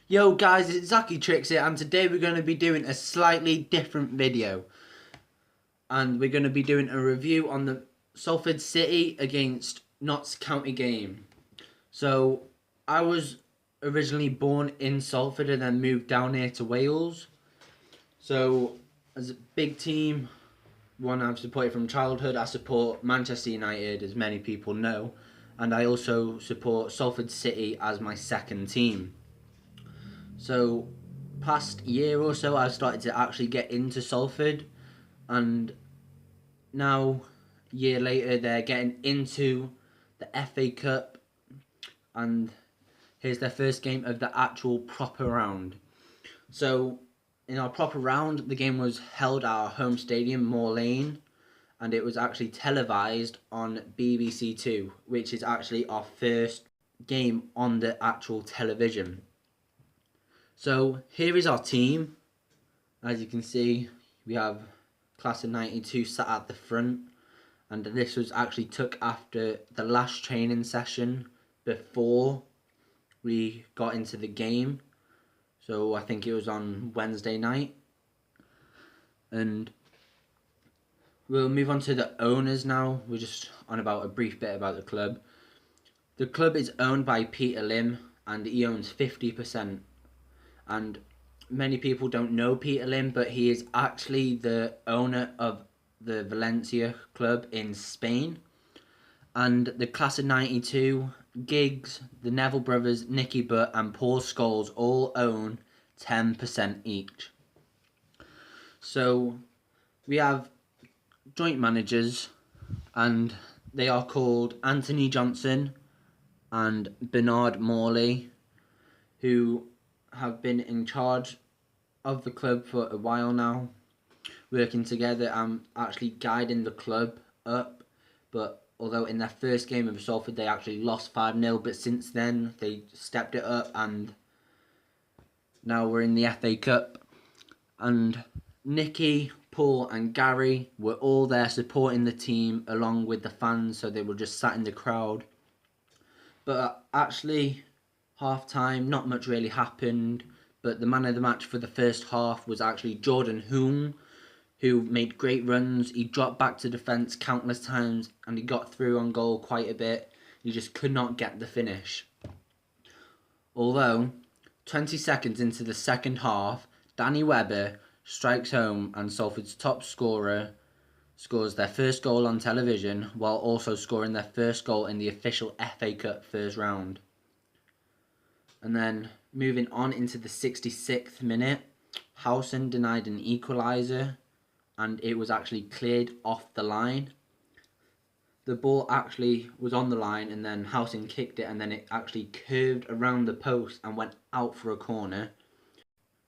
Yo guys, it's Zaki Tricks here, and today we're going to be doing a slightly different video. And we're going to be doing a review on the Salford City against Notts County game. So, I was originally born in Salford and then moved down here to Wales. So, as a big team, one I've supported from childhood, I support Manchester United, as many people know. And I also support Salford City as my second team. So, past year or so, I've started to actually get into Salford, and now, year later, they're getting into the FA Cup, and here's their first game of the actual proper round. So, in our proper round, the game was held at our home stadium, Moor Lane, and it was actually televised on BBC Two, which is actually our first game on the actual television. So here is our team. As you can see, we have class of 92 sat at the front, and this was actually took after the last training session before we got into the game. So I think it was on Wednesday night. And we'll move on to the owners now. We're just on about a brief bit about the club. The club is owned by Peter Lim, and he owns 50%. And many people don't know Peter Lim, but he is actually the owner of the Valencia club in Spain. And the class of 92, Giggs, the Neville brothers, Nicky Butt and Paul Scholes all own 10% each. So we have joint managers, and they are called Anthony Johnson and Bernard Morley, who have been in charge of the club for a while now, working together and actually guiding the club up. But although in their first game of Salford they actually lost 5-0, but since then they stepped it up, and now we're in the FA Cup. And Nicky, Paul and Gary were all there supporting the team along with the fans, so they were just sat in the crowd. But actually, half time, not much really happened, but the man of the match for the first half was actually Jordan Hume, who made great runs. He dropped back to defence countless times, and he got through on goal quite a bit. He just could not get the finish. Although, 20 seconds into the second half, Danny Webber strikes home, and Salford's top scorer scores their first goal on television, while also scoring their first goal in the official FA Cup first round. And then moving on into the 66th minute, Howson denied an equaliser, and it was actually cleared off the line. The ball actually was on the line, and then Howson kicked it, and then it actually curved around the post and went out for a corner.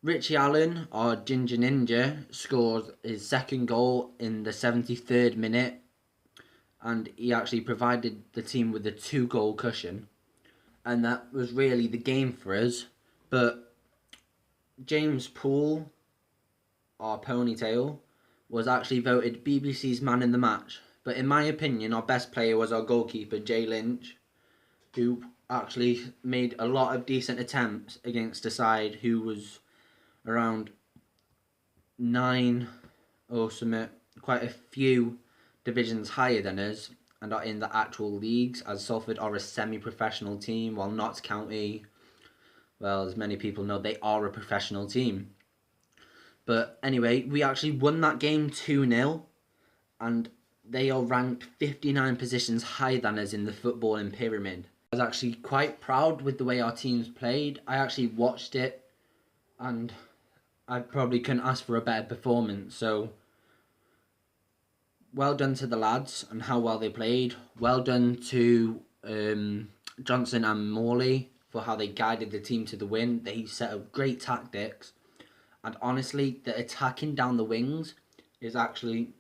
Richie Allen, our Ginger Ninja, scores his second goal in the 73rd minute, and he actually provided the team with a 2-goal cushion. And that was really the game for us. But James Poole, our ponytail, was actually voted BBC's man in the match. But in my opinion, our best player was our goalkeeper, Jay Lynch, who actually made a lot of decent attempts against a side who was around 9 or something, quite a few divisions higher than us, and are in the actual leagues, as Salford are a semi-professional team, while Notts County, well, as many people know, they are a professional team. But anyway, we actually won that game 2-0, and they are ranked 59 positions higher than us in the footballing pyramid. I was actually quite proud with the way our teams played. I actually watched it, and I probably couldn't ask for a better performance, so well done to the lads and how well they played. Well done to Johnson and Morley for how they guided the team to the win. They set up great tactics, and honestly, the attacking down the wings is actually,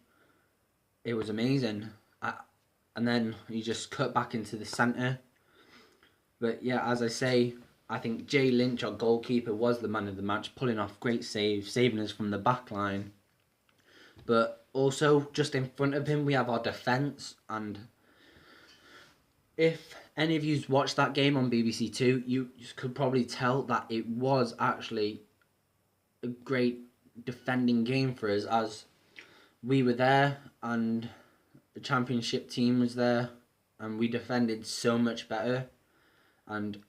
it was amazing. And then you just cut back into the centre. But yeah, as I say, I think Jay Lynch, our goalkeeper, was the man of the match, pulling off great saves, saving us from the back line. But also, just in front of him, we have our defence. And if any of you's watched that game on BBC Two, you could probably tell that it was actually a great defending game for us, as we were there and the championship team was there, and we defended so much better. And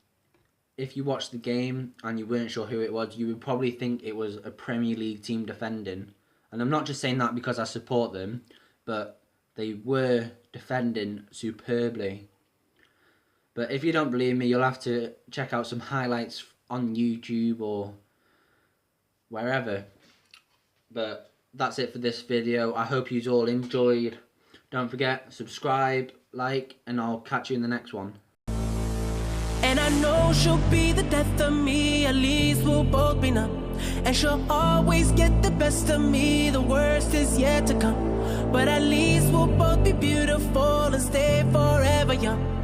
if you watched the game and you weren't sure who it was, you would probably think it was a Premier League team defending. And I'm not just saying that because I support them, but they were defending superbly. But if you don't believe me, you'll have to check out some highlights on YouTube or wherever. But that's it for this video. I hope you all enjoyed. Don't forget, subscribe, like, and I'll catch you in the next one. And I know she'll be the death of me, at least we'll both be numb. And she'll always get the best of me, the worst is yet to come. But at least we'll both be beautiful and stay forever young.